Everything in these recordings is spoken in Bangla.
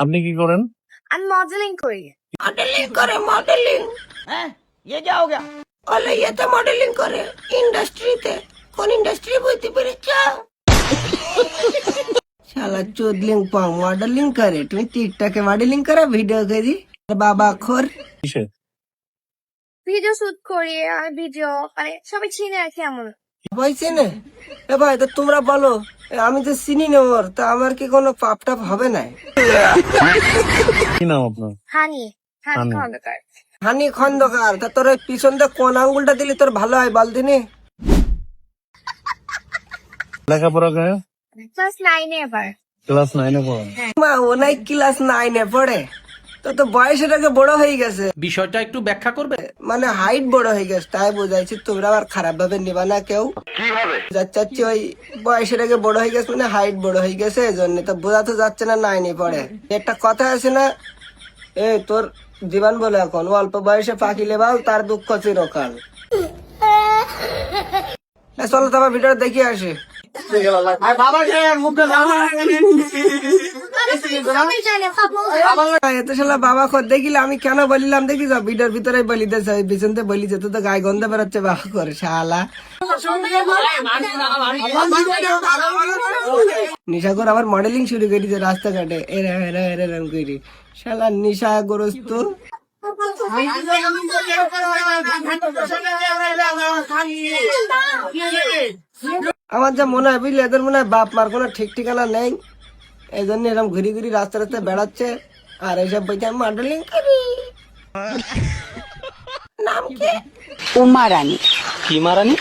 আপনি কি করেন? আমি মডেলিং করি। मॉडलिंग करे मॉडलिंग हैं? ये क्या हो गया? अरे ये तो मॉडलिंग करे इंडस्ट्री তে কোন ইন্ডাস্ট্রি বইতে পেরেছ শালা চোদলিং পা মডেলিং করে তুমি টিকটকে মডেলিং করে ভিডিও করি বাবা খোর কিসে? ভিডিও শুট করি, আমি ভিডিও মানে সবাই চিনে রাখি এমন। হয়েছে না এ ভাই তো তোমরা বলো আমি তো চিনি না ওর তা আমার কি কোনো পাপ টাপ হবে না কি নাম আপনার? হানি হানি হানি। খন্দকার। হানি খন্দকার তা তোর ওই পিছন দিয়ে কোন আঙ্গুলটা দিলি তোর ভালো হয় বল দিনি লেখাপড়া করে? ক্লাস 9 এবার। ক্লাস 9-এ পড়েন? মা ও নাই ক্লাস 9-এ পড়ে তো বয়সটাকে বড় হয়ে গেছে বিষয়টা একটু ব্যাখ্যা করবে? মানে হাইট বড় হয়ে গেছে তাই বোঝাইছি তোমরা আবার খারাপ ভাবে নিবা না কেউ যাচ্ছি ওই বয়সের আগে বড় হয়ে গেছে মানে হাইট বড় হয়ে গেছে এই জন্য তো বোঝা তো যাচ্ছে না নাইনি পড়ে একটা কথা আছে না এ তোর জীবন বলে এখন অল্প বয়সে পাখি লেবাল তার দুঃখ চিরকাল চলো তো আবার ভিডিও দেখি আসি এত শালা বাবা খোদ দেখিলে আমি কেন বলিলাম দেখি যাও ভিডিওর ভিতরে বলিতেছে বিছনতে বলি যেত তো গায়ে গন্ধ বেরোচ্ছে বাবা করে শালা নিশা করে আবার মডেলিং শুরু করি যে রাস্তাঘাটে এরা এরা এরা এরম করি শালা নিশা গ্রস্ত আমার যা মনে হয় বুঝলি এদের মনে হয় বাপ মার কোনো ঠিক ঠিকানা নেই এই জন্য এরকম ঘুরি ঘুরি রাস্তা রাস্তায় বেড়াচ্ছে আর এইসব বইতে আমি মডেলিং করি নাম কি উমা রানী। কি মারানি?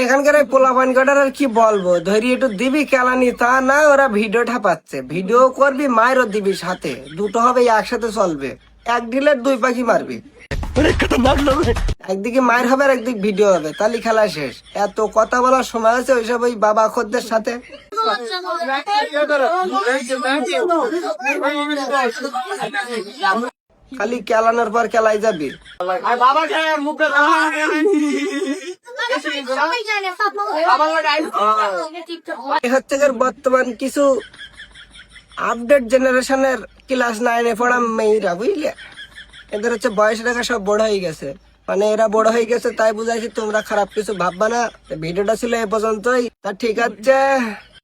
এখানকার পোলাপান কাটার আর কি বলবো ধরি একটু দিবি কেলানি তা না ওরা ভিডিও ঠাপাচ্ছে ভিডিও করবি মায়েরও দিবি সাথে দুটো হবে একসাথে চলবে এক ঢিলের দুই পাখি মারবি একদিকে মায়ের হবে আর একদিকে ভিডিও হবে তাহলে খেলা শেষ এত কথা বলার সময় আছে ওইসব ওই বাবা খোদদের সাথে খালি কেলানোর পর কেলাই যাবি হচ্ছে বর্তমান কিছু আপডেট জেনারেশনের ক্লাস 9-এ পড়া মেয়েরা বুঝলে এদের হচ্ছে বয়স রেখা সব বড় হয়ে গেছে মানে এরা বড় হয়ে গেছে তাই বুঝাইছি তোমরা খারাপ কিছু ভাববা না ভিডিওটা ছিল এ পর্যন্তই তা ঠিক আছে।